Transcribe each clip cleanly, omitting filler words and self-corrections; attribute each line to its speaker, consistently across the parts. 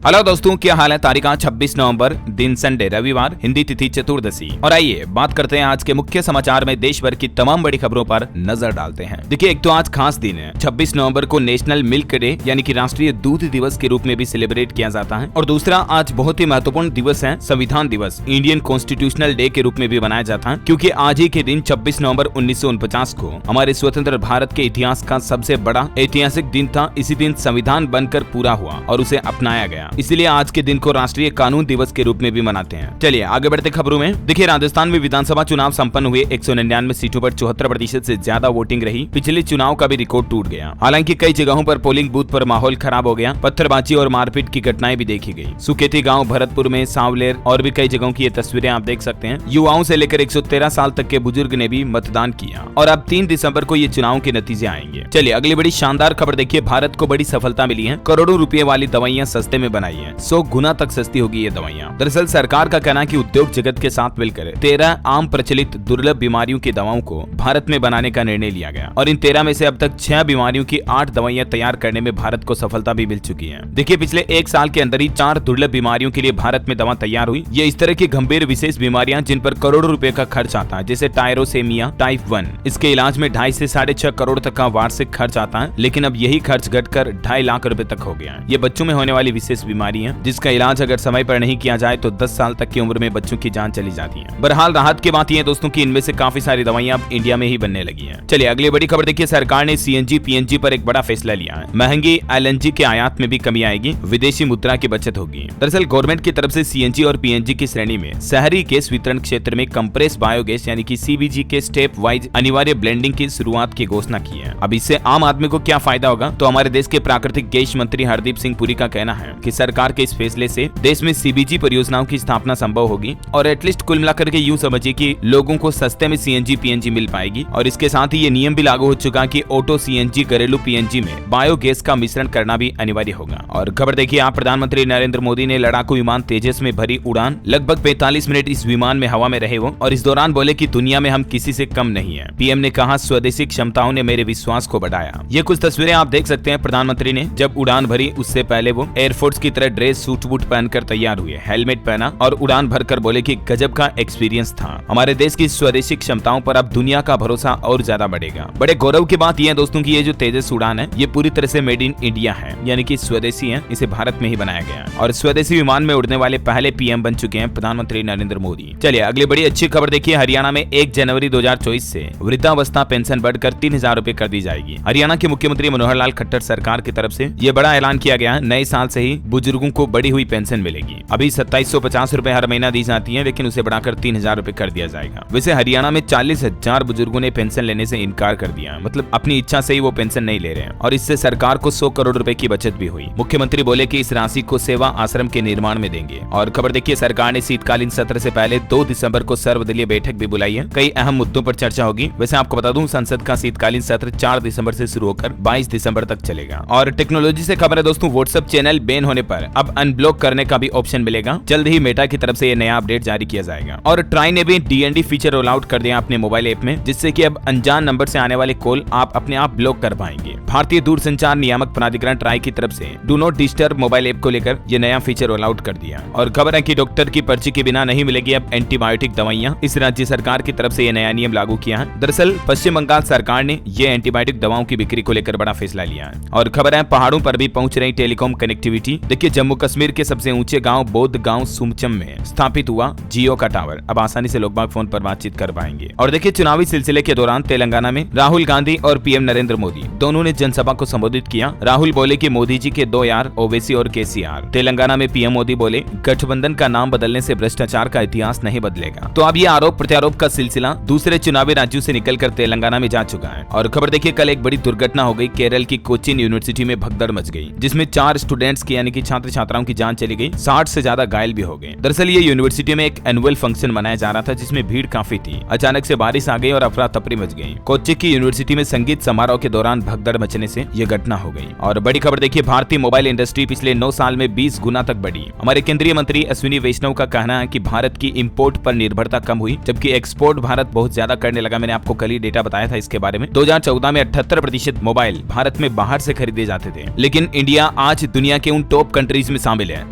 Speaker 1: Hello दोस्तों, क्या हाल है। तारीख 26 नवंबर, दिन संडे, रविवार, हिंदी तिथि चतुर्दशी। और आइए बात करते हैं आज के मुख्य समाचार में देश भर की तमाम बड़ी खबरों पर नजर डालते हैं। देखिए, एक तो आज खास दिन है। 26 नवंबर को नेशनल मिल्क डे यानी कि राष्ट्रीय दूध दिवस के रूप में भी सेलिब्रेट किया जाता है। और दूसरा, आज बहुत ही महत्वपूर्ण दिवस है, संविधान दिवस, इंडियन कॉन्स्टिट्यूशनल डे के रूप में भी मनाया जाता है, क्योंकि आज ही के दिन 26 नवंबर 1949 को हमारे स्वतंत्र भारत के इतिहास का सबसे बड़ा ऐतिहासिक दिन था। इसी दिन संविधान बनकर पूरा हुआ और उसे अपनाया गया। इसलिए आज के दिन को राष्ट्रीय कानून दिवस के रूप में भी मनाते हैं। चलिए आगे बढ़ते खबरों में। देखिए, राजस्थान में विधानसभा चुनाव संपन्न हुए। 199 सीटों पर 74% से ज्यादा वोटिंग रही। पिछले चुनाव का भी रिकॉर्ड टूट गया। हालांकि कई जगहों पर पोलिंग बूथ पर माहौल खराब हो गया। पत्थरबाजी और मारपीट की घटनाएं भी देखी गई। सुकेती गांव, भरतपुर में, सांवलेर और भी कई जगहों की ये तस्वीरें आप देख सकते हैं। युवाओं से लेकर 113 साल तक के बुजुर्ग ने भी मतदान किया। और अब 3 दिसंबर को ये चुनाव के नतीजे आएंगे। चलिए अगली बड़ी शानदार खबर देखिए। भारत को बड़ी सफलता मिली है। करोड़ों रुपए वाली दवाइयां सस्ते में बनाई है। 100 गुना तक सस्ती होगी ये दवाइयां। दरअसल सरकार का कहना है कि उद्योग जगत के साथ मिलकर 13 आम प्रचलित दुर्लभ बीमारियों की दवाओं को भारत में बनाने का निर्णय लिया गया। और इन 13 में से अब तक 6 बीमारियों की 8 दवाइयां तैयार करने में भारत को सफलता भी मिल चुकी है। देखिए, पिछले 1 साल के अंदर ही 4 दुर्लभ बीमारियों के लिए भारत में दवा तैयार हुई। ये इस तरह की गंभीर विशेष बीमारियां जिन पर करोड़ों रुपए का खर्च आता है, जैसे टायरोसेमिया टाइप 1। इसके इलाज में 2.5 से 6.5 करोड़ तक का वार्षिक खर्च आता है, लेकिन अब यही खर्च घटकर 2.5 लाख रुपए तक हो गया है। ये बच्चों में होने वाली विशेष बीमारी है, जिसका इलाज अगर समय पर नहीं किया जाए तो 10 साल तक की उम्र में बच्चों की जान चली जाती है। बहरहाल राहत की बात यह है दोस्तों कि इनमें से काफी सारी दवाइयां अब इंडिया में ही बनने लगी हैं। चलिए अगली बड़ी खबर देखिए। सरकार ने सीएनजी पीएनजी पर एक बड़ा फैसला लिया है। महंगी एलएनजी के आयात में भी कमी आएगी। विदेशी मुद्रा की बचत होगी। दरअसल गवर्नमेंट की तरफ से सीएनजी और पीएनजी की श्रेणी में शहरी गैस वितरण क्षेत्र में कंप्रेस बायोगैस यानी कि सीबीजी के स्टेप वाइज अनिवार्य ब्लेंडिंग की शुरुआत की घोषणा की है। अब इससे आम आदमी को क्या फायदा होगा, तो हमारे देश के प्राकृतिक गैस मंत्री हरदीप सिंह पुरी का कहना है कि सरकार के इस फैसले से देश में सीबीजी परियोजनाओं की स्थापना संभव होगी। और एटलीस्ट कुल मिलाकर के यूं समझिए कि लोगों को सस्ते में सीएनजी पीएनजी मिल पाएगी। और इसके साथ ही ये नियम भी लागू हो चुका कि ऑटो सीएनजी, घरेलू पीएनजी में बायोगैस का मिश्रण करना भी अनिवार्य होगा। और खबर देखिए आप, प्रधानमंत्री नरेंद्र मोदी ने लड़ाकू विमान तेजस में भरी उड़ान। लगभग 45 मिनट इस विमान में हवा में रहे वो, और इस दौरान बोले कि दुनिया में हम किसी से कम नहीं है। पीएम ने कहा, स्वदेशी क्षमताओं ने मेरे विश्वास को बढ़ाया। ये कुछ तस्वीरें आप देख सकते हैं। प्रधानमंत्री ने जब उड़ान भरी उससे पहले वो एयरफोर्स की तरह ड्रेस सूट बूट पहनकर तैयार हुए, हेलमेट पहना और उड़ान भरकर बोले कि गजब का एक्सपीरियंस था। हमारे देश की स्वदेशी क्षमताओं पर अब दुनिया का भरोसा और ज्यादा बढ़ेगा। बड़े गौरव की बात यह है दोस्तों कि ये जो तेजस उड़ान है, ये पूरी तरह से मेड इन इंडिया है, यानी कि स्वदेशी है। इसे भारत में ही बनाया गया है। और स्वदेशी विमान में उड़ने वाले पहले पीएम बन चुके हैं प्रधानमंत्री नरेंद्र मोदी। चलिए अगली बड़ी अच्छी खबर देखिए। हरियाणा में 1 जनवरी 2024 से वृद्धावस्था पेंशन बढ़कर 3000 रुपए कर दी जाएगी। हरियाणा के मुख्यमंत्री मनोहर लाल खट्टर सरकार की तरफ से ये बड़ा ऐलान किया गया है। नए साल से ही बुजुर्गों को बढ़ी हुई पेंशन मिलेगी। अभी 2750 रुपए हर महीना दी जाती है, लेकिन उसे बढ़ाकर 3000 रुपए कर दिया जाएगा। वैसे हरियाणा में 40,000 बुजुर्गों ने पेंशन लेने से इनकार कर दिया, मतलब अपनी इच्छा से ही वो पेंशन नहीं ले रहे हैं। और इससे सरकार को 100 करोड़ रुपए की बचत भी हुई। मुख्यमंत्री बोले कि इस राशि को सेवा आश्रम के निर्माण में देंगे। और खबर देखिए, सरकार ने शीतकालीन सत्र से पहले 2 दिसंबर को सर्वदलीय बैठक भी बुलाई है। कई अहम मुद्दों पर चर्चा होगी। वैसे आपको बता दूं, संसद का शीतकालीन सत्र 4 दिसंबर से शुरू होकर 22 दिसंबर तक चलेगा। और टेक्नोलॉजी से खबर है दोस्तों, व्हाट्सएप चैनल बैन होने पर अब अनब्लॉक करने का भी ऑप्शन मिलेगा। जल्द ही मेटा की तरफ से ये नया अपडेट जारी किया जाएगा। और ट्राई ने भी डीएनडी फीचर रोल आउट कर दिया अपने मोबाइल ऐप में, जिससे कि अब अनजान नंबर से आने वाले कॉल आप अपने आप ब्लॉक कर पाएंगे। भारतीय दूरसंचार नियामक प्राधिकरण ट्राई की तरफ से do not disturb mobile app को लेकर ये नया फीचर रोल आउट कर दिया। और खबर है कि डॉक्टर की पर्ची के बिना नहीं मिलेगी अब एंटीबायोटिक दवाइयां। इस राज्य सरकार की तरफ से ये नया नियम लागू किया है। दरअसल पश्चिम बंगाल सरकार ने ये एंटीबायोटिक दवाओं की बिक्री को लेकर बड़ा फैसला लिया है। और खबर है, पहाड़ों पर भी पहुंच रही टेलीकॉम कनेक्टिविटी। देखिए, जम्मू कश्मीर के सबसे ऊंचे गांव बोध गांव सुमचम में स्थापित हुआ जियो का टावर। अब आसानी से लोग बाग फोन पर बातचीत कर पाएंगे। और देखिए, चुनावी सिलसिले के दौरान तेलंगाना में राहुल गांधी और पीएम नरेंद्र मोदी दोनों ने जनसभा को संबोधित किया। राहुल बोले कि मोदी जी के 2 यार ओवैसी और केसीआर। तेलंगाना में पीएम मोदी बोले, गठबंधन का नाम बदलने से भ्रष्टाचार का इतिहास नहीं बदलेगा। तो अब ये आरोप प्रत्यारोप का सिलसिला दूसरे चुनावी राज्यों से निकलकर तेलंगाना में जा चुका है। और खबर देखिए, कल एक बड़ी दुर्घटना हो गई। केरल की कोचीन यूनिवर्सिटी में भगदड़ मच गई, जिसमें 4 स्टूडेंट्स की यानी कि छात्र छात्राओं की जान चली गई। 60 से ज्यादा घायल भी हो गए। दरअसल ये यूनिवर्सिटी में एक एनुअल फंक्शन मनाया जा रहा था, जिसमें भीड़ काफी थी। अचानक से बारिश आ गई और अफरा तफरी मच गई। कोच्चि की यूनिवर्सिटी में संगीत समारोह के दौरान भगदड़ मचने से यह घटना हो गई। और बड़ी खबर देखिए, भारतीय मोबाइल इंडस्ट्री पिछले 9 साल में 20 गुना तक बढ़ी। हमारे केंद्रीय मंत्री अश्विनी वैष्णव का कहना है कि भारत की इंपोर्ट पर निर्भरता कम हुई, जबकि एक्सपोर्ट भारत बहुत ज्यादा करने लगा। मैंने आपको कल ही डेटा बताया था इसके बारे में। 2014 में 78% मोबाइल भारत में बाहर से खरीदे जाते थे, लेकिन इंडिया आज दुनिया के उन टॉप टॉप कंट्रीज में शामिल है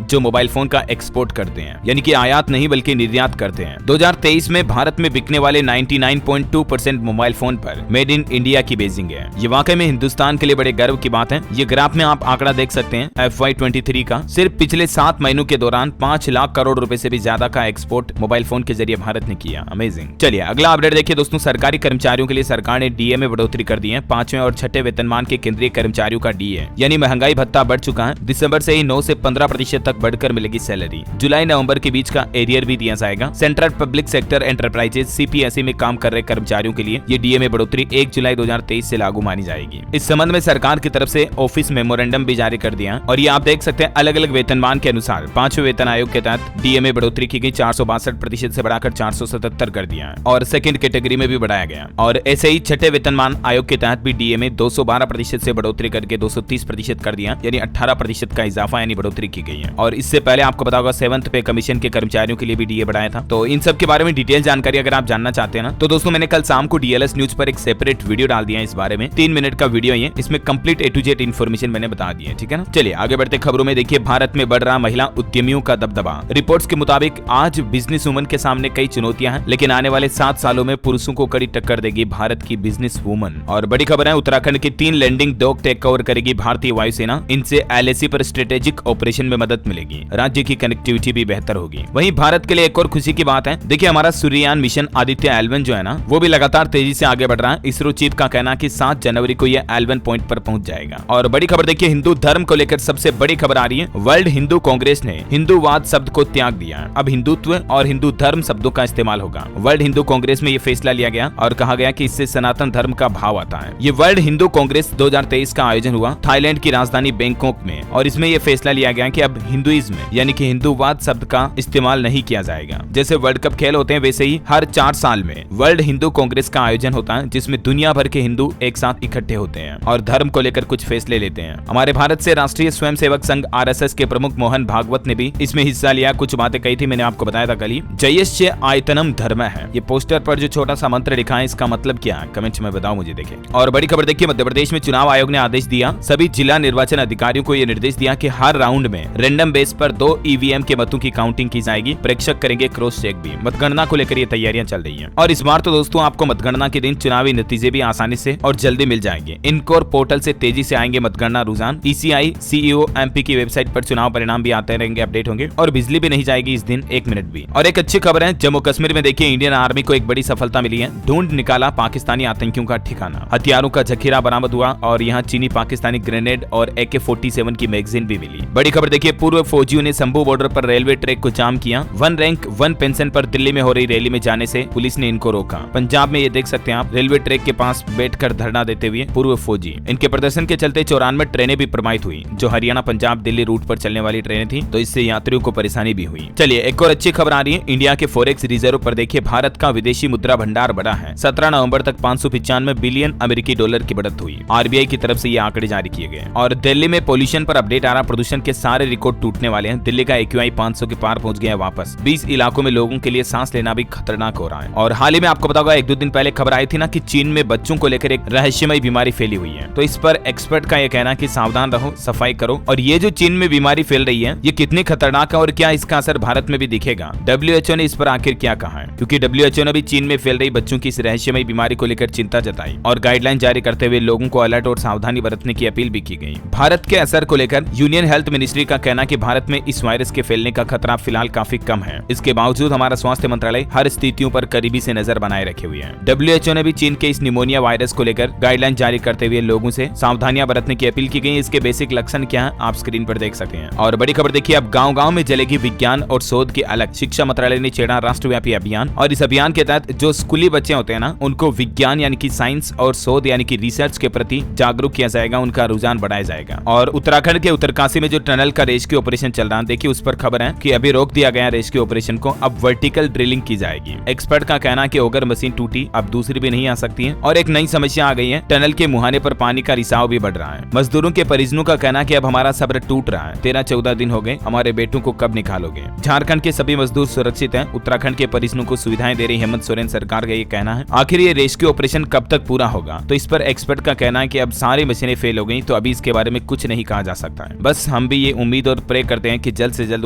Speaker 1: जो मोबाइल फोन का एक्सपोर्ट करते हैं, यानी कि आयात नहीं बल्कि निर्यात करते हैं। 2023 में भारत में बिकने वाले 99.2% मोबाइल फोन पर मेड इन इंडिया की बेसिंग है। ये वाकई में हिंदुस्तान के लिए बड़े गर्व की बात है। ये ग्राफ में आप आंकड़ा देख सकते हैं FY23 का। सिर्फ पिछले 7 महीनों के दौरान 5 लाख करोड़ रुपए से भी ज्यादा का एक्सपोर्ट मोबाइल फोन के जरिए भारत ने किया। अमेजिंग। चलिए अगला अपडेट देखिए दोस्तों। सरकारी कर्मचारियों के लिए सरकार ने डीए में बढ़ोतरी कर दी है। 5वें और 6ठे वेतनमान के केंद्रीय कर्मचारियों का डीए यानी महंगाई भत्ता बढ़ चुका है। दिसंबर से ही 9 से 15% तक बढ़कर मिलेगी सैलरी। जुलाई नवंबर के बीच का एरियर भी दिया जाएगा। Central public sector enterprises CPSE में काम कर रहे कर्मचारियों के लिए ये डीए में बढ़ोतरी 1 जुलाई 2023 से लागू मानी जाएगी। इस संबंध में सरकार की तरफ से ऑफिस मेमोरेंडम भी जारी कर दिया और ये आप देख सकते हैं अलग अलग वेतनमान के अनुसार 5वें वेतन आयोग के तहत डीए में बढ़ोतरी की गई। 462% से बढ़ाकर 477 कर दिया और सेकंड कैटेगरी में भी बढ़ाया गया। और ऐसे ही 6ठे वेतनमान आयोग के तहत भी डीए में 212% से बढ़ोतरी करके 230% कर दिया, यानी 18% का इजाफा यानी बढ़ोतरी की गई है। और इससे पहले आपको पता होगा 7th पे कमीशन के कर्मचारियों के लिए भी डीए बढ़ाया था। तो इन सब के बारे में डिटेल जानकारी अगर आप जानना चाहते हैं ना तो दोस्तों मैंने कल शाम को DLS न्यूज पर एक सेपरेट वीडियो डाल दिया है इस बारे में। 3 मिनट का वीडियो है, इसमें complete A to Z information मैंने बता दी है, ठीक है ना। चलिए आगे बढ़ते खबरों में। देखिए भारत में बढ़ रहा महिला उद्यमियों का दबदबा। रिपोर्ट्स के मुताबिक आज बिजनेस वुमन के सामने कई चुनौतियां हैं, लेकिन आने वाले 7 सालों में पुरुषों को कड़ी टक्कर देगी भारत की बिजनेस वुमन। और बड़ी खबर है, उत्तराखंड की 3 लैंडिंग डॉक टेक ओवर करेगी भारतीय वायुसेना। इनसे LAC पर स्ट्रेटेजिक ऑपरेशन में मदद मिलेगी। राज्य की कनेक्टिविटी भी बेहतर होगी। वहीं भारत के लिए एक और खुशी की बात है। देखिए हमारा सूर्ययान मिशन आदित्य L1 जो है ना वो भी लगातार तेजी से आगे बढ़ रहा है। इसरो चीफ का कहना है कि 7 जनवरी को यह L1 पॉइंट पर पहुंच जाएगा। और बड़ी खबर देखिए हिंदू धर्म को लेकर सबसे बड़ी खबर आ रही है। वर्ल्ड हिंदू कांग्रेस ने हिंदूवाद शब्द को त्याग दिया। अब हिंदुत्व और हिंदू धर्म शब्दों का इस्तेमाल होगा। वर्ल्ड हिंदू कांग्रेस में यह फैसला लिया गया और कहा गया कि इससे सनातन धर्म का भाव आता है। ये वर्ल्ड हिंदू कांग्रेस 2023 का आयोजन हुआ थाईलैंड की राजधानी बैंकॉक में और इसमें यह फैसला लिया गया कि अब हिंदुइज्म यानी कि हिंदूवाद शब्द का इस्तेमाल नहीं किया जाएगा। जैसे वर्ल्ड कप खेल होते हैं वैसे ही हर 4 साल में वर्ल्ड हिंदू कांग्रेस का आयोजन होता है जिसमें दुनिया भर के हिंदू एक साथ इकट्ठे होते हैं और धर्म को लेकर कुछ फैसले लेते हैं। हमारे भारत से राष्ट्रीय स्वयंसेवक संघ RSS के प्रमुख मोहन भागवत ने भी इसमें हिस्सा लिया। कुछ बातें कही थी, मैंने आपको बताया था कल ही। जयश्च आयतनम धर्म है। ये पोस्टर पर जो छोटा सा मंत्र लिखा है इसका मतलब क्या है कमेंट में बताओ मुझे। देखिए और बड़ी खबर देखिए मध्य प्रदेश में चुनाव आयोग ने आदेश दिया। सभी जिला निर्वाचन अधिकारियों को यह निर्देश दिया कि हर राउंड में रैंडम बेस पर 2 EVM के मतों की काउंटिंग की जाएगी। प्रेक्षक करेंगे क्रॉस चेक भी। मतगणना को लेकर ये तैयारियां चल रही हैं और इस बार तो दोस्तों आपको मतगणना के दिन चुनावी नतीजे भी आसानी से और जल्दी मिल जाएंगे। इनकोर पोर्टल से तेजी से आएंगे मतगणना रुझान। ECI CEO MP की वेबसाइट पर चुनाव परिणाम भी आते रहेंगे, अपडेट होंगे और बिजली भी नहीं जाएगी इस दिन 1 मिनट भी। और एक अच्छी खबर है, जम्मू कश्मीर में देखिए इंडियन आर्मी को एक बड़ी सफलता मिली है। ढूंढ निकाला पाकिस्तानी आतंकियों का ठिकाना। हथियारों का जखीरा बरामद हुआ और यहाँ चीनी पाकिस्तानी ग्रेनेड और AK-47 की मैगजीन भी मिली। बड़ी खबर देखिए पूर्व फौजियों ने शंभू बॉर्डर पर रेलवे ट्रैक को जाम किया। 1 रैंक 1 पेंशन पर दिल्ली में हो रही रैली में जाने से पुलिस ने इनको रोका। पंजाब में ये देख सकते हैं आप रेलवे ट्रैक के पास बैठकर धरना देते हुए पूर्व फौजी। इनके प्रदर्शन के चलते 94 ट्रेनें भी प्रभावित हुई जो हरियाणा पंजाब दिल्ली रूट पर चलने वाली ट्रेनें थी, तो इससे यात्रियों को परेशानी भी हुई। चलिए एक और अच्छी खबर आ रही है। इंडिया के फॉरेक्स रिजर्व पर देखिए भारत का विदेशी मुद्रा भंडार बढ़ा है। 17 नवंबर तक 595 बिलियन अमेरिकी डॉलर की बढ़त हुई। RBI की तरफ से ये आंकड़े जारी किए गए। और दिल्ली में पोल्यूशन पर अपडेट आ रहा। प्रदूषण के सारे रिकॉर्ड टूटने वाले हैं। दिल्ली का AQI 500 के पार पहुंच गया है वापस। 20 इलाकों में लोगों के लिए सांस लेना भी खतरनाक हो रहा है। और हाल ही में आपको पता होगा 1-2 दिन पहले खबर आई थी ना कि चीन में बच्चों को लेकर एक रहस्यमय बीमारी फैली हुई है। तो इस पर एक्सपर्ट का यह कहना कि सावधान रहो, सफाई करो। और ये जो चीन में बीमारी फैल रही है ये कितनी खतरनाक है और क्या इसका असर भारत में भी दिखेगा। WHO ने इस पर आखिर क्या कहा है, क्योंकि WHO ने भी चीन में फैल रही बच्चों की इस रहस्यमय बीमारी को लेकर चिंता जताई और गाइडलाइन जारी करते हुए लोगों को अलर्ट और सावधानी बरतने की अपील भी की गई। भारत के असर को लेकर यूनियन हेल्थ मिनिस्ट्री का कहना कि भारत में इस वायरस के फैलने का खतरा फिलहाल काफी कम है। इसके बावजूद हमारा स्वास्थ्य मंत्रालय हर स्थितियों पर करीबी से नजर बनाए रखे हुए है। WHO ने भी चीन के इस निमोनिया वायरस को लेकर गाइडलाइन जारी करते हुए लोगों से सावधानियां बरतने की अपील की गई। इसके बेसिक लक्षण क्या है आप स्क्रीन पर देख सकते हैं। और बड़ी खबर देखिए अब गाँव-गाँव में जलेगी विज्ञान और शोध की अलग। शिक्षा मंत्रालय ने छेड़ा राष्ट्रव्यापी अभियान और इस अभियान के तहत जो स्कूली बच्चे होते हैं ना उनको विज्ञान यानी कि साइंस और शोध यानी कि रिसर्च के प्रति जागरूक किया जाएगा, उनका रुझान बढ़ाया जाएगा। और उत्तराखंड के उत्तरकाशी में जो टनल का रेस्क्यू ऑपरेशन चल रहा है देखिए उस पर खबर है कि अभी रोक दिया गया रेस्क्यू ऑपरेशन को, अब वर्टिकल ड्रिलिंग की जाएगी। एक्सपर्ट का कहना है कि अगर मशीन टूटी अब दूसरी भी नहीं आ सकती है। और एक नई समस्या आ गई है, टनल के मुहाने पर पानी का रिसाव भी बढ़ रहा है। मजदूरों के परिजनों का कहना है कि अब हमारा सब्र टूट रहा है, 13-14 दिन हो गए, हमारे बेटों को कब निकालोगे। झारखंड के सभी मजदूर सुरक्षित हैं, उत्तराखंड के परिजनों को सुविधाएं दे रही हेमंत सोरेन सरकार का ये कहना है। आखिर ये रेस्क्यू ऑपरेशन कब तक पूरा होगा, तो इस पर एक्सपर्ट का कहना है कि अब सारी मशीनें फेल हो गई तो अभी इसके बारे में कुछ नहीं कहा जा सकता है। बस हम भी ये उम्मीद और प्रे करते हैं कि जल्द से जल्द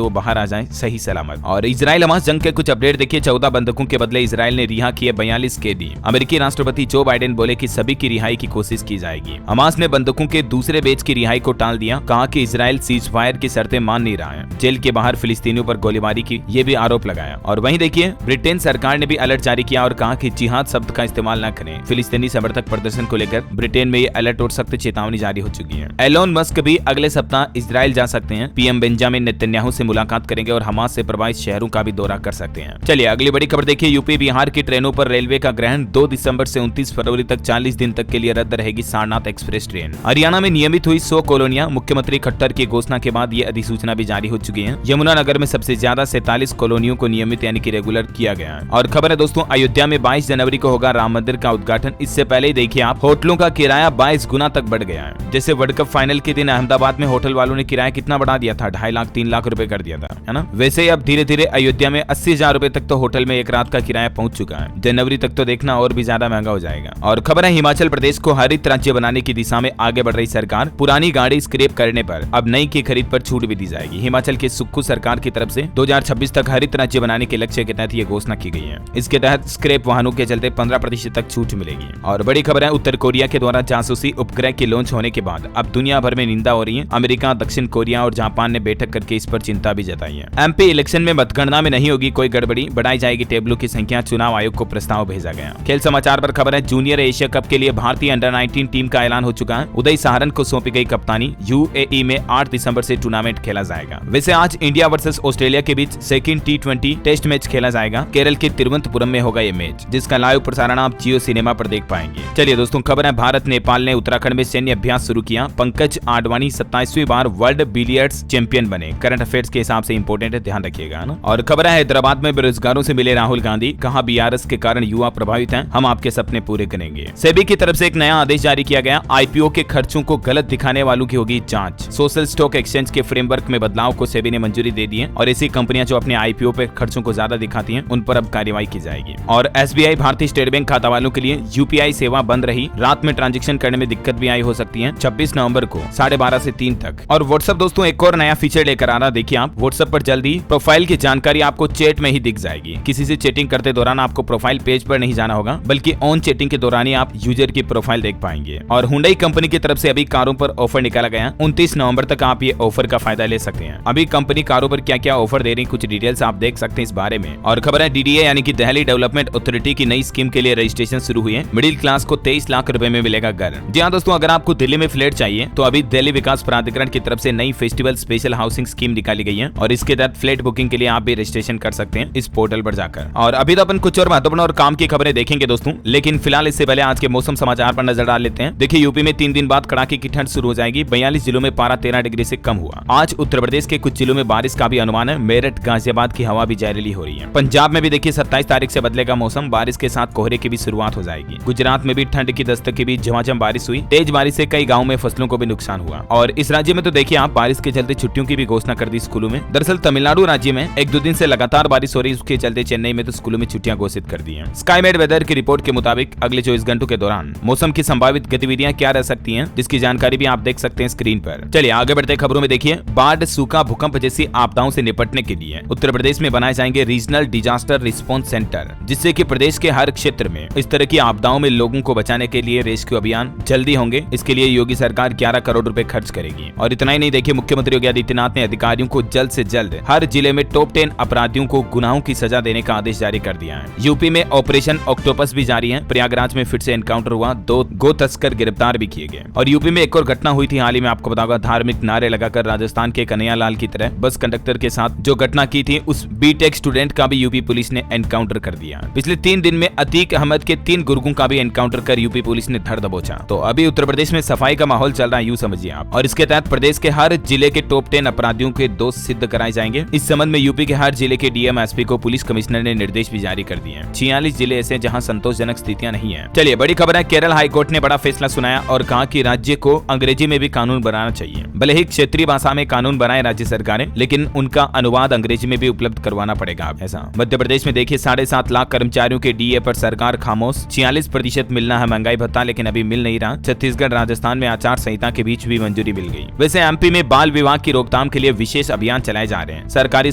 Speaker 1: वो बाहर आ जाएं सही सलामत। और इजराइल हमास जंग के कुछ अपडेट देखिए। 14 बंधकों के बदले इजराइल ने रिहा किए 42 कैदी। अमेरिकी राष्ट्रपति जो बाइडेन बोले कि सभी की रिहाई की कोशिश की जाएगी। हमास ने बंधकों के दूसरे बैच की रिहाई को टाल दिया, कहा कि इजराइल सीज फायर की शर्तें मान नहीं रहा है। जेल के बाहर फिलिस्तीनियों पर गोलीबारी की ये भी आरोप लगाया। और वहीं देखिए ब्रिटेन सरकार ने भी अलर्ट जारी किया और कहा कि जिहाद शब्द का इस्तेमाल न करें। फिलिस्तीनी समर्थक प्रदर्शन को लेकर ब्रिटेन में ये अलर्ट और सख्त चेतावनी जारी हो चुकी है। एलोन मस्क भी अगले सप्ताह इजराइल जा सकते हैं। पीएम बेंजामिन नेतन्याहू से मुलाकात करेंगे और हमास से प्रभावित शहरों का भी दौरा कर सकते हैं। चलिए अगली बड़ी खबर देखिए। यूपी बिहार की ट्रेनों पर रेलवे का ग्रहण 2 दिसंबर से 29 फरवरी तक 40 दिन तक के लिए रद्द रहेगी सारनाथ एक्सप्रेस ट्रेन। हरियाणा में नियमित हुई 100 कॉलोनियां। मुख्यमंत्री खट्टर की घोषणा के बाद ये अधिसूचना भी जारी हो चुकी है। यमुनानगर में सबसे ज्यादा 47 कॉलोनियों को नियमित यानी कि रेगुलर किया गया है। और खबर है दोस्तों, अयोध्या में 22 जनवरी को होगा राम मंदिर का उद्घाटन। इससे पहले ही देखिए आप होटलों का किराया 22 गुना तक बढ़ गया है। जैसे वर्ल्ड कप फाइनल के दिन अहमदाबाद में होटल वालों ने किराया कितना बढ़ा दिया था, 2.5 लाख 3 लाख रुपए कर दिया था, है ना। वैसे ही अब धीरे धीरे अयोध्या में 80,000 रुपए तक तो होटल में एक रात का किराया पहुंच चुका है। जनवरी तक तो देखना और भी ज्यादा महंगा हो जाएगा। और खबर है हिमाचल प्रदेश को हरित राज्य बनाने की दिशा में आगे बढ़ रही सरकार। पुरानी गाड़ी स्क्रैप करने पर अब नई की खरीद पर छूट भी दी जाएगी। हिमाचल की सुक्खू सरकार की तरफ से 2026 तक हरित राज्य बनाने के लक्ष्य के तहत ये घोषणा की गई है। इसके तहत स्क्रैप वाहनों के चलते 15% तक छूट मिलेगी। और बड़ी खबर है, उत्तर कोरिया के द्वारा जासूसी उपग्रह के लॉन्च होने के बाद अब दुनिया भर में निंदा हो रही है। अमेरिका, दक्षिण कोरिया और जापान ने बैठक करके इस पर चिंता भी जताई है। एमपी इलेक्शन में मतगणना में नहीं होगी कोई गड़बड़ी, बढ़ाई जाएगी टेबलों की संख्या। चुनाव आयोग को प्रस्ताव भेजा गया। खेल समाचार पर खबर है, जूनियर एशिया कप के लिए भारतीय अंडर 19 टीम का ऐलान हो चुका है। उदय सहारन को सौंपी गई कप्तानी। यूएई में 8 दिसंबर से टूर्नामेंट खेला जाएगा। वैसे आज इंडिया वर्सेस ऑस्ट्रेलिया के बीच सेकंड T20 टेस्ट मैच खेला जाएगा। केरल के तिरुवनंतपुरम में होगा ये मैच, जिसका लाइव प्रसारण आप जियो सिनेमा पर देख पाएंगे। चलिए दोस्तों, खबर है, भारत नेपाल ने उत्तराखंड में सैन्य अभ्यास शुरू किया। पंकज आडवाणी 27वीं बार वर्ल्ड बिलियर्ड्स चैंपियन बने। करंट अफेयर्स के हिसाब से इंपोर्टेंट है, ध्यान रखिएगा ना। और खबर है, हैदराबाद में बेरोजगारों से मिले राहुल गांधी, कहा बीआरएस के कारण युवा प्रभावित हैं, हम आपके सपने पूरे करेंगे। सेबी की तरफ से एक नया आदेश जारी किया गया। आईपीओ के खर्चों को गलत दिखाने वालों की होगी जांच। सोशल स्टॉक एक्सचेंज के फ्रेमवर्क में बदलाव को सेबी ने मंजूरी दे दी है और ऐसी कंपनियां जो अपने आईपीओ पे खर्चों को ज्यादा दिखाती हैं, उन पर अब कार्रवाई की जाएगी। और एसबीआई भारतीय स्टेट बैंक खाता वालों के लिए यूपीआई सेवा बंद रही। रात में ट्रांजैक्शन करने में दिक्कत भी आई हो सकती है। 26 नवंबर को 12:30 से 3 तक। और व्हाट्सएप दोस्तों एक और नया फीचर लेकर आ रहा। देखिए आप व्हाट्सएप पर जल्दी प्रोफाइल की जानकारी आपको चैट में ही दिख जाएगी। किसी से चैटिंग करते दौरान आपको प्रोफाइल पेज पर नहीं जाना होगा, बल्कि ऑन चैटिंग के दौरान ही आप यूजर की प्रोफाइल देख पाएंगे। और हुंडई कंपनी की तरफ से अभी कारों पर ऑफर निकाला गया। 29 नवंबर तक आप ये ऑफर का फायदा ले सकते हैं। अभी कंपनी कारों पर क्या क्या ऑफर दे रही, कुछ डिटेल्स आप देख सकते हैं इस बारे में। और खबर है, डीडीए यानी कि दिल्ली डेवलपमेंट अथॉरिटी की नई स्कीम के लिए रजिस्ट्रेशन शुरू हुई है। मिडिल क्लास को 23 लाख रुपए में मिलेगा घर। जी हाँ दोस्तों, अगर आपको दिल्ली में फ्लैट चाहिए तो अभी दिल्ली विकास प्राधिकरण की तरफ से नई फेस्टिवल स्पेशल हाउसिंग स्कीम निकाली गई है और इसके तहत फ्लैट बुकिंग के लिए आप भी रजिस्ट्रेशन कर सकते हैं इस पोर्टल पर जाकर। और अभी तो अपन कुछ और महत्वपूर्ण और काम की खबरें देखेंगे दोस्तों, लेकिन फिलहाल इससे पहले आज के मौसम समाचार पर नजर डाल लेते हैं। देखिए यूपी में 3 दिन बाद कड़ाके की ठंड शुरू हो जाएगी। 42 जिलों में पारा 13 डिग्री से कम हुआ। आज उत्तर प्रदेश के कुछ जिलों में बारिश का भी अनुमान है। मेरठ, गाजियाबाद की हवा भी जहरीली हो रही है। पंजाब में भी देखिए 27 तारीख से बदलेगा मौसम। बारिश के साथ कोहरे की भी शुरुआत हो जाएगी। गुजरात में भी ठंड की दस्तक के बीच झमाझम बारिश हुई। तेज बारिश से कई गाँव में फसलों को भी नुकसान हुआ। और इस राज्य में तो देखिए आप बारिश के चलते छुट्टियों की भी घोषणा कर दी स्कूलों में। दरअसल तमिलनाडु राज्य में 1-2 दिन से लगातार बारिश हो रही है, उसके चलते चेन्नई में तो स्कूलों में छुट्टियां घोषित कर दी हैं। स्काईमेट वेदर की रिपोर्ट के मुताबिक अगले 24 घंटों के दौरान मौसम की संभावित गतिविधियां क्या रह सकती हैं, जिसकी जानकारी भी आप देख सकते हैं स्क्रीन पर। चलिए आगे बढ़ते खबरों में। देखिए बाढ़, सूखा, भूकंप जैसी आपदाओं से निपटने के लिए उत्तर प्रदेश में बनाए जाएंगे रीजनल डिजास्टर रिस्पॉन्स सेंटर, जिससे कि प्रदेश के हर क्षेत्र में इस तरह की आपदाओं में लोगों को बचाने के लिए रेस्क्यू अभियान जल्दी होंगे। इसके लिए योगी सरकार 11 करोड़ रुपए खर्च करेगी। और इतना ही नहीं, देखिए मुख्यमंत्री योगी आदित्यनाथ ने अधिकारियों को जल्द से जल्द हर जिले में टॉप 10 अपराधियों को गुनाहों की सजा देने का आदेश जारी कर दिया है। यूपी में ऑपरेशन ऑक्टोपस भी जारी है। प्रयागराज में फिर से एनकाउंटर हुआ, 2 गो तस्कर गिरफ्तार भी किए गए। और यूपी में एक और घटना हुई थी हाल ही में, आपको बताऊंगा। धार्मिक नारे लगाकर राजस्थान के कन्हैयालाल की तरह बस कंडक्टर के साथ जो घटना की थी, उस बीटेक स्टूडेंट का भी यूपी पुलिस ने एनकाउंटर कर दिया। पिछले 3 दिन में अतीक अहमद के 3 गुर्गों का भी एनकाउंटर कर यूपी पुलिस ने धर दबोचा। तो अभी उत्तर प्रदेश में सफाई का माहौल चल रहा है, यूं समझिए आप। और इसके तहत प्रदेश के हर जिले के टॉप 10 अपराधियों के दोष सिद्ध कराए जाएंगे। इस संबंध में यूपी के हर जिले के डीएम, एसपी को पुलिस कमिश्नर ने निर्देश भी जारी कर दिए हैं। 46 जिले ऐसे जहां संतोषजनक स्थितियां नहीं है। चलिए बड़ी खबर है, केरल हाईकोर्ट ने बड़ा फैसला सुनाया और कहा कि राज्य को अंग्रेजी में भी कानून बनाना चाहिए। भले ही क्षेत्रीय भाषा में कानून बनाए राज्य सरकारें, लेकिन उनका अनुवाद अंग्रेजी में भी उपलब्ध करवाना पड़ेगा। ऐसा मध्य प्रदेश में देखिए 7.5 लाख कर्मचारियों के डीए पर सरकार खामोश। 46% मिलना है महंगाई भत्ता, लेकिन अभी मिल नहीं रहा। छत्तीसगढ़, राजस्थान में आचार संहिता के बीच भी मंजूरी मिल गई। वैसे एमपी में बाल विवाह की रोकथाम के लिए विशेष अभियान चलाए जा रहे हैं। सरकारी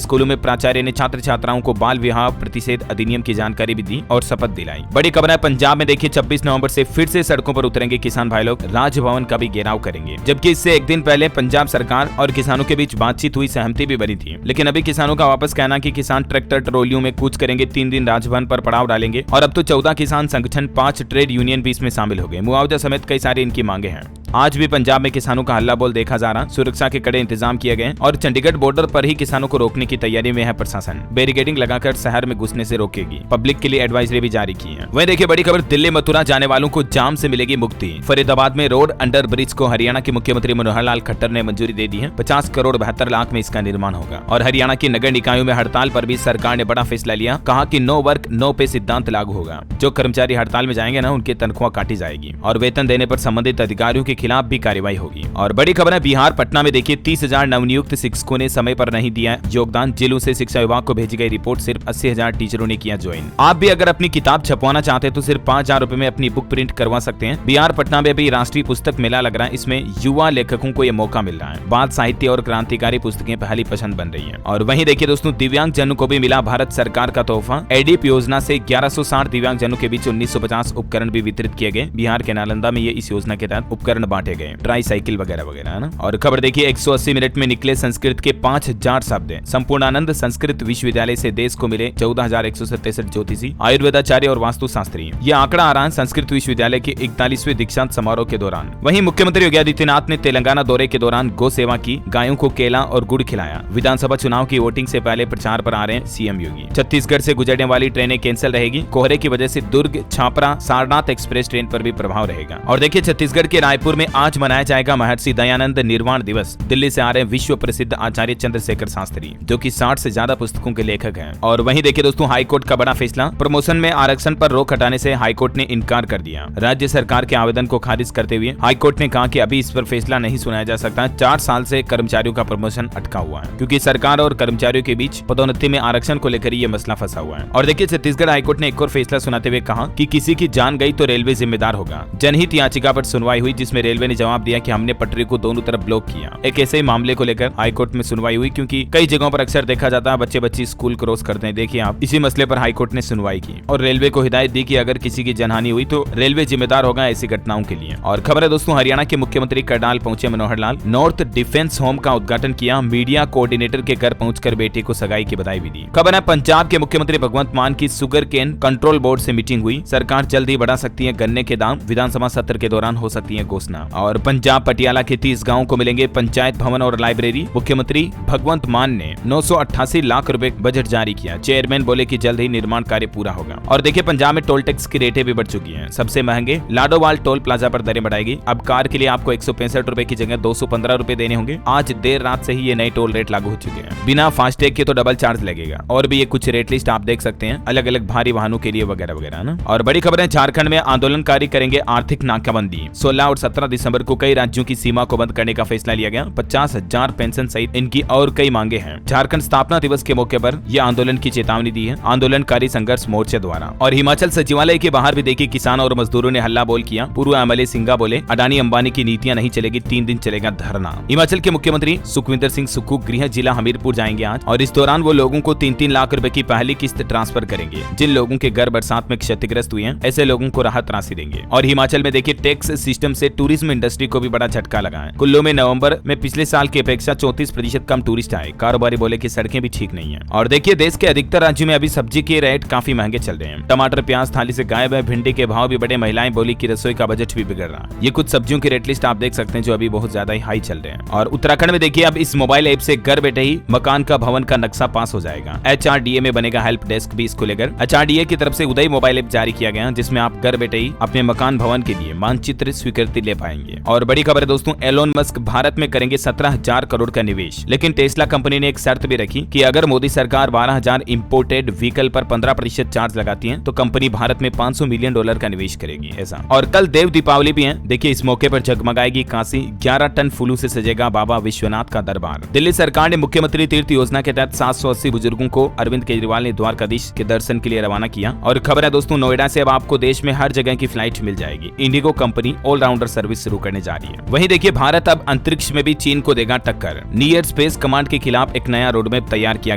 Speaker 1: स्कूलों में प्राचार्य ने छात्र छात्राओं को बाल विवाह प्रतिषेध अधिनियम की जानकारी भी दी और शपथ दिलाई। बड़ी खबर है पंजाब में, देखिए 26 नवंबर से फिर से सड़कों पर उतरेंगे किसान भाई लोग, राजभवन का भी घेराव करेंगे। जबकि इससे एक दिन पहले पंजाब सरकार और किसानों के बीच बातचीत हुई, सहमति भी बनी थी। लेकिन अभी किसानों का वापस कहना कि किसान ट्रैक्टर ट्रॉलियों में कूच करेंगे, 3 दिन राजभवन पर पड़ाव डालेंगे। और अब तो 14 किसान संगठन, 5 ट्रेड यूनियन भी इसमें शामिल हो गए। मुआवजा समेत कई सारी इनकी मांगे हैं। आज भी पंजाब में किसानों का हल्ला बोल देखा जा रहा। सुरक्षा के कड़े इंतजाम किए गए और चंडीगढ़ बॉर्डर पर ही किसानों को रोकने की तैयारी में है प्रशासन। बैरिकेडिंग लगाकर शहर में घुसने से रोकेगी। पब्लिक के लिए एडवाइजरी भी जारी की है। वहीं देखिए बड़ी खबर, दिल्ली मथुरा जाने वालों को जाम से मिलेगी मुक्ति। फरीदाबाद में रोड अंडर ब्रिज को हरियाणा के मुख्यमंत्री मनोहर लाल खट्टर ने मंजूरी दे दी है। 50 करोड़ 72 लाख में इसका निर्माण होगा। और हरियाणा की नगर निकायों में हड़ताल पर भी सरकार ने बड़ा फैसला लिया। कहा कि नो वर्क नो पे सिद्धांत लागू होगा। जो कर्मचारी हड़ताल में जाएंगे ना, उनकी तनख्वाह काटी जाएगी और वेतन देने पर संबंधित अधिकारियों के खिलाफ भी कार्रवाई होगी। और बड़ी खबर है बिहार पटना में, देखिए 30,000 नवनियुक्त शिक्षकों ने समय पर नहीं दिया योगदान। जिलों से शिक्षा विभाग को भेजी गई रिपोर्ट, सिर्फ 80,000 टीचरों ने किया ज्वाइन। आप भी अगर अपनी किताब छपवाना चाहते हैं तो सिर्फ 5,000 रुपए में अपनी बुक प्रिंट करवा सकते हैं। बिहार पटना में भी राष्ट्रीय पुस्तक मेला लग रहा है। इसमें युवा लेखकों को यह मौका मिल रहा है। बाल साहित्य और क्रांतिकारी पुस्तकें पहली पसंद बन रही है। और वहीं देखिए दोस्तों, दिव्यांग जनों को भी मिला भारत सरकार का तोहफा। एडीप योजना से 1160 दिव्यांग जनों के बीच 1950 उपकरण भी वितरित किए गए। बिहार के नालंदा में ये इस योजना के तहत उपकरण बांटे गए, ट्राई साइकिल वगैरह वगैरह, है ना। और खबर देखिए 180 मिनट में निकले संस्कृत के 5000 शब्द। संपूर्णानंद संस्कृत विश्वविद्यालय से देश को मिले 14,167 ज्योतिषी, आयुर्वेदाचार्य और वास्तुशास्त्री। ये आंकड़ा आ रहा है संस्कृत विश्वविद्यालय के 41वें दीक्षांत समारोह के दौरान। वहीं मुख्यमंत्री योगी आदित्यनाथ ने तेलंगाना दौरे के दौरान गौ सेवा की, गायों को केला और गुड़ खिलाया। विधानसभा चुनाव की वोटिंग से पहले प्रचार पर आ रहे हैं सीएम योगी। छत्तीसगढ़ से गुजरने वाली ट्रेनें कैंसिल रहेगी। कोहरे की वजह से दुर्ग छापरा सारनाथ एक्सप्रेस ट्रेन पर भी प्रभाव रहेगा। और देखिए छत्तीसगढ़ के रायपुर में आज मनाया जाएगा महर्षि दयानंद निर्वाण दिवस। दिल्ली से आ रहे विश्व प्रसिद्ध आचार्य चंद्रशेखर शास्त्री, जो कि 60 से ज्यादा पुस्तकों के लेखक हैं। और वहीं देखिए दोस्तों, हाईकोर्ट का बड़ा फैसला। प्रमोशन में आरक्षण पर रोक हटाने से हाईकोर्ट ने इनकार कर दिया। राज्य सरकार के आवेदन को खारिज करते हुए हाईकोर्ट ने कहा कि अभी इस पर फैसला नहीं सुनाया जा सकता। 4 साल से कर्मचारियों का प्रमोशन अटका हुआ है, क्योंकि सरकार और कर्मचारियों के बीच पदोन्नति में आरक्षण को लेकर ये मसला फंसा हुआ है। और देखिए छत्तीसगढ़ हाईकोर्ट ने एक और फैसला सुनाते हुए कहा कि किसी की जान गई तो रेलवे जिम्मेदार होगा। जनहित याचिका पर सुनवाई हुई, जिसमें रेलवे ने जवाब दिया कि हमने पटरी को दोनों तरफ ब्लॉक किया। एक ऐसे ही मामले को लेकर हाईकोर्ट में सुनवाई हुई, क्योंकि कई जगहों पर अक्सर देखा जाता है बच्चे स्कूल क्रॉस करते हैं। देखिए आप, इसी मसले पर हाईकोर्ट ने सुनवाई की और रेलवे को हिदायत दी कि अगर किसी की जनहानि हुई तो रेलवे जिम्मेदार होगा ऐसी घटनाओं के लिए। और खबर है दोस्तों, हरियाणा के मुख्यमंत्री करनाल पहुंचे Manohar Lal. North defence home का उद्घाटन किया। मीडिया कोऑर्डिनेटर के घर पहुंचकर बेटे को सगाई की बधाई भी दी। खबर है पंजाब के मुख्यमंत्री भगवंत मान की शुगर केन कंट्रोल बोर्ड से मीटिंग हुई। सरकार जल्द ही बढ़ा सकती है गन्ने के दाम। विधानसभा सत्र के दौरान हो सकती है घोषणा। और पंजाब पटियाला के 30 गाँव को मिलेंगे पंचायत भवन और लाइब्रेरी। मुख्यमंत्री भगवंत मान ने 988 लाख रुपए बजट जारी किया। चेयरमैन बोले कि जल्द ही निर्माण कार्य पूरा होगा। और देखिए पंजाब में टोल टैक्स की रेटें भी बढ़ चुकी हैं। सबसे महंगे लाडोवाल टोल प्लाजा पर दरें बढ़ाएगी। अब कार के लिए आपको 165 रुपए की जगह 215 रुपए देने होंगे। आज देर रात से ही ये नए टोल रेट लागू हो चुके हैं। बिना फास्टैग के तो डबल चार्ज लगेगा। और भी ये कुछ रेट लिस्ट आप देख सकते हैं, अलग अलग भारी वाहनों के लिए वगैरह वगैरह ना। और बड़ी खबर है, झारखंड में आंदोलनकारी करेंगे आर्थिक नाकाबंदी। 16 और 17 दिसंबर को कई राज्यों की सीमा को बंद करने का फैसला लिया गया। 50,000 पेंशन सहित इनकी और कई मांगे हैं। झारखंड स्थापना दिवस के मौके पर यह आंदोलन की चेतावनी दी है आंदोलनकारी संघर्ष मोर्चे द्वारा। और हिमाचल सचिवालय के बाहर भी देखिए किसानों और मजदूरों ने हल्ला बोल किया। पूर्व एमएलए सिंघा बोले अडानी अंबानी की नीतियां नहीं चलेगी, 3 दिन चलेगा धरना। हिमाचल के मुख्यमंत्री सुखविंदर सिंह सुक्खू गृह जिला हमीरपुर जाएंगे आज। और इस दौरान वो लोगों को 3-3 लाख रुपए की पहली किस्त ट्रांसफर करेंगे। जिन लोगों के घर बरसात में क्षतिग्रस्त हुए हैं, ऐसे लोगों को राहत राशि देंगे। और हिमाचल में देखिए टैक्स सिस्टम से टूरिज्म इंडस्ट्री को भी बड़ा झटका लगा है। कुल्लू में नवंबर में पिछले साल की अपेक्षा 34% कम टूरिस्ट आए। कारोबारी बोले कि सड़कें भी ठीक नहीं है। और देखिए देश के अधिकतर राज्यों में अभी सब्जी के रेट काफी महंगे चल रहे हैं। टमाटर प्याज थाली से गायब है। भिंडी के भाव भी बढ़े। महिलाएं बोली कि रसोई का बजट भी बिगड़ रहा। ये कुछ सब्जियों की रेट लिस्ट आप देख सकते हैं जो अभी बहुत ज्यादा हाई चल रहे हैं। और उत्तराखंड में देखिए अब इस मोबाइल ऐप से घर बैठे ही मकान का भवन का नक्शा पास हो जाएगा। HRDA में बनेगा हेल्प डेस्क भी इसको लेकर। HRDA की तरफ से उदय मोबाइल ऐप जारी किया गया, जिसमें आप घर बैठे ही अपने मकान भवन के लिए मानचित्र स्वीकृति ले पाएंगे। और बड़ी खबर है दोस्तों, एलोन मस्क भारत में करेंगे 17,000 करोड़ का निवेश। लेकिन टेस्ला कंपनी ने एक शर्त भी रखी कि अगर मोदी सरकार 12,000 इंपोर्टेड व्हीकल पर 15% चार्ज लगाती है तो कंपनी भारत में $500 मिलियन का निवेश करेगी ऐसा। और कल देव दीपावली भी है। देखिए इस मौके पर जगमगाएगी काशी। 11 टन फूलों से सजेगा बाबा विश्वनाथ का दरबार। दिल्ली सरकार ने मुख्यमंत्री तीर्थ योजना के तहत 780 बुजुर्गों को अरविंद केजरीवाल ने द्वारकाधीश के दर्शन के लिए रवाना किया। और खबर है दोस्तों, नोएडा से अब आपको देश में हर जगह की फ्लाइट मिल जाएगी। IndiGo company allrounder service service शुरू करने जा रही है। वहीं देखिए भारत अब अंतरिक्ष में भी चीन को देगा टक्कर। नियर स्पेस कमांड के खिलाफ एक नया रोडमैप तैयार किया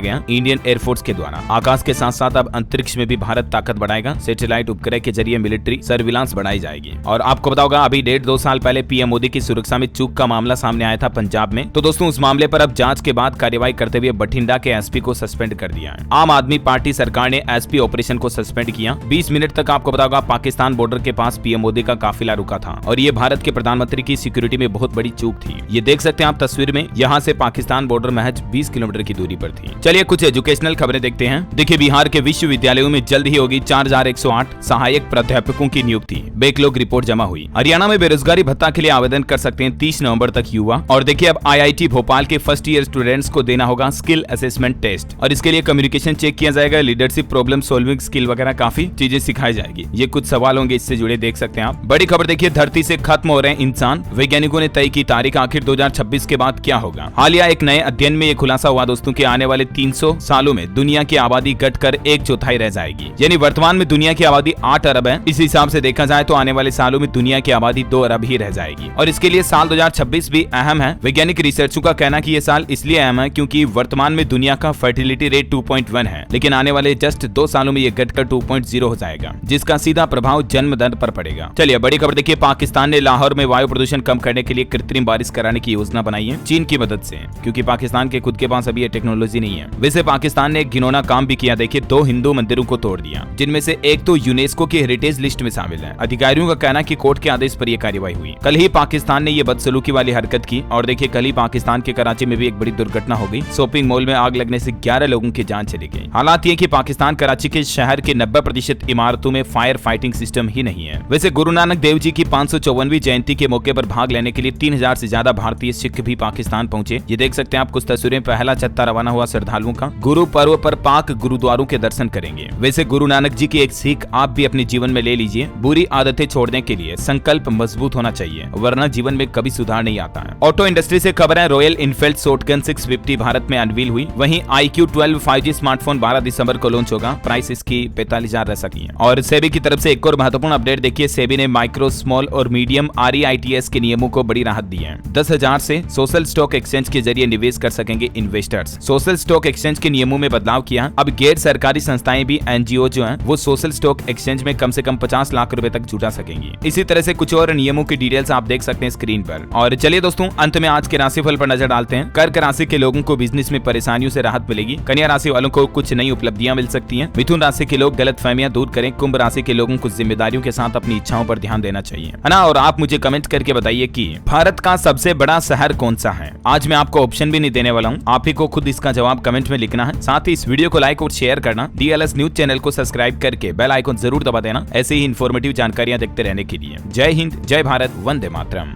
Speaker 1: गया इंडियन एयरफोर्स के द्वारा। आकाश के साथ साथ अब अंतरिक्ष में भी भारत ताकत बढ़ाएगा। सैटेलाइट उपग्रह के जरिए मिलिट्री सर्विलांस बढ़ाई जाएगी। और आपको पता होगा अभी 1.5-2 साल पहले पीएम मोदी की सुरक्षा में चूक का मामला सामने आया था पंजाब में। तो दोस्तों उस मामले पर अब जांच के बाद कार्रवाई करते हुए बठिंडा के एसपी को सस्पेंड कर दिया है। आम आदमी पार्टी सरकार ने एसपी ऑपरेशन को सस्पेंड किया। 20 मिनट तक आपको पता होगा पाकिस्तान बॉर्डर के पास पीएम मोदी का काफिला रुका था और ये भारत के प्रधानमंत्री की सिक्योरिटी में बहुत बड़ी चूक थी। ये देख सकते हैं आप तस्वीर में, यहाँ से पाकिस्तान बॉर्डर महज 20 किलोमीटर की दूरी पर थी। चलिए कुछ एजुकेशनल खबरें देखते हैं। देखिए बिहार के विश्वविद्यालयों में जल्द ही होगी 4108 सहायक प्राध्यापकों की नियुक्ति। बैकलॉग रिपोर्ट जमा हुई। हरियाणा में बेरोजगारी भत्ता के लिए आवेदन कर सकते हैं 30 नवंबर तक युवा। और देखिए अब आईआईटी भोपाल के फर्स्ट ईयर स्टूडेंट्स को देना होगा स्किल असेसमेंट टेस्ट और इसके लिए कम्युनिकेशन चेक किया जाएगा, लीडरशिप, प्रॉब्लम सॉल्विंग स्किल वगैरह काफी चीजें सिखाई जाएगी। ये कुछ सवाल होंगे इससे जुड़े, देख सकते हैं आप। बड़ी खबर देखिए धरती से खत्म हो रहे हैं इंसान। वैज्ञानिकों ने तय की तारीख, आखिर 2026 के बाद क्या होगा। हालिया एक नए अध्ययन में ये खुलासा हुआ दोस्तों कि आने वाले 300 सालों में दुनिया की आबादी घटकर 1/4 रह जाएगी। यानी वर्तमान में दुनिया की आबादी 8 अरब है। इस हिसाब से देखा जाए तो आने वाले सालों में दुनिया की आबादी 2 अरब ही रह जाएगी। और इसके लिए साल 2026 भी अहम है। वैज्ञानिक रिसर्चों का कहना कि ये साल इसलिए अहम है क्योंकि वर्तमान में दुनिया का फर्टिलिटी रेट 2.1 है, लेकिन आने वाले जस्ट 2 सालों में ये घटकर 2.0 हो जाएगा, जिसका सीधा प्रभाव जन्म दर पर पड़ेगा। चलिए बड़ी खबर देखिए, पाकिस्तान ने लाहौर में वायु प्रदूषण कम करने के लिए कृत्रिम बारिश कराने की योजना बनाई है चीन की मदद से, क्योंकि पाकिस्तान के खुद के पास अभी ये टेक्नोलॉजी नहीं है। वैसे पाकिस्तान ने एक घिनौना काम भी किया। देखिए 2 हिंदू मंदिरों को तोड़ दिया, जिनमें से एक तो यूनेस्को की हेरिटेज लिस्ट में शामिल है। अधिकारियों का कहना कि कोर्ट के आदेश पर यह कार्रवाई हुई। कल ही पाकिस्तान ने ये बदसलूकी वाली हरकत की। और देखिए कल ही पाकिस्तान के कराची में भी एक बड़ी दुर्घटना हो गई। शॉपिंग मॉल में आग लगने से 11 लोगों की जान चली गई। हालात ये कि पाकिस्तान कराची के शहर के 90% इमारतों में फायर फाइटिंग सिस्टम ही नहीं है। वैसे गुरु नानक देव जी की 554वीं जयंती के मौके पर भाग लेने के लिए 3000 से ज्यादा भारतीय सिख भी पाकिस्तान पहुंचे। ये देख सकते हैं आप कुछ तस्वीरें। पहला जत्था रवाना हुआ श्रद्धालुओं का। गुरु पर्व पर पाक गुरुद्वारों के दर्शन करेंगे। वैसे गुरु नानक जी की एक सीख आप भी अपने जीवन में ले लीजिए। बुरी आदतें छोड़ने के लिए संकल्प मजबूत होना चाहिए, वरना जीवन में कभी सुधार नहीं आता है। ऑटो इंडस्ट्री से खबर है, रॉयल इनफील्ड शॉटगन 650 भारत में अनवील हुई। वहीं IQ12 5G स्मार्टफोन 12 दिसंबर को लॉन्च होगा। प्राइस इसकी 45,000 रह सकती है। और सेबी की तरफ से एक और महत्वपूर्ण अपडेट देखिए, सेबी ने माइक्रो, स्मॉल और मीडियम REITs के नियमों को बड़ी राहत दी है। 10,000 से सोशल स्टॉक एक्सचेंज के जरिए निवेश कर सकेंगे इन्वेस्टर्स। सोशल स्टॉक एक्सचेंज के नियमों में बदलाव किया। अब गैर सरकारी संस्थाएं भी NGO जो हैं वो सोशल स्टॉक एक्सचेंज में कम से कम 50 लाख रुपए तक जुटा सकेंगी। इसी तरह से कुछ और नियमों की डिटेल्स आप देख सकते हैं स्क्रीन पर। और चलिए दोस्तों अंत में आज के राशिफल पर नजर डालते हैं। कर्क राशि के लोगों को बिजनेस में परेशानियों से राहत मिलेगी। कन्या राशि वालों को कुछ नई उपलब्धियां मिल सकती हैं। मिथुन राशि के लोग गलतफहमियां दूर करें। कुंभ राशि के लोगों को जिम्मेदारियों के साथ अपनी इच्छाओं पर ध्यान देना चाहिए, है ना। और आप मुझे कमेंट करके बताइए कि भारत का सबसे बड़ा शहर कौन सा है। आज मैं आपको ऑप्शन भी नहीं देने वाला हूँ, आप ही को खुद इसका जवाब कमेंट में लिखना है। साथ ही इस वीडियो को लाइक और शेयर करना। DLS न्यूज चैनल को सब्सक्राइब करके बेल आइकन जरूर दबा देना, ऐसे ही इन्फॉर्मेटिव जानकारियां देखते रहने के लिए। जय हिंद, जय भारत, वंदे मातरम।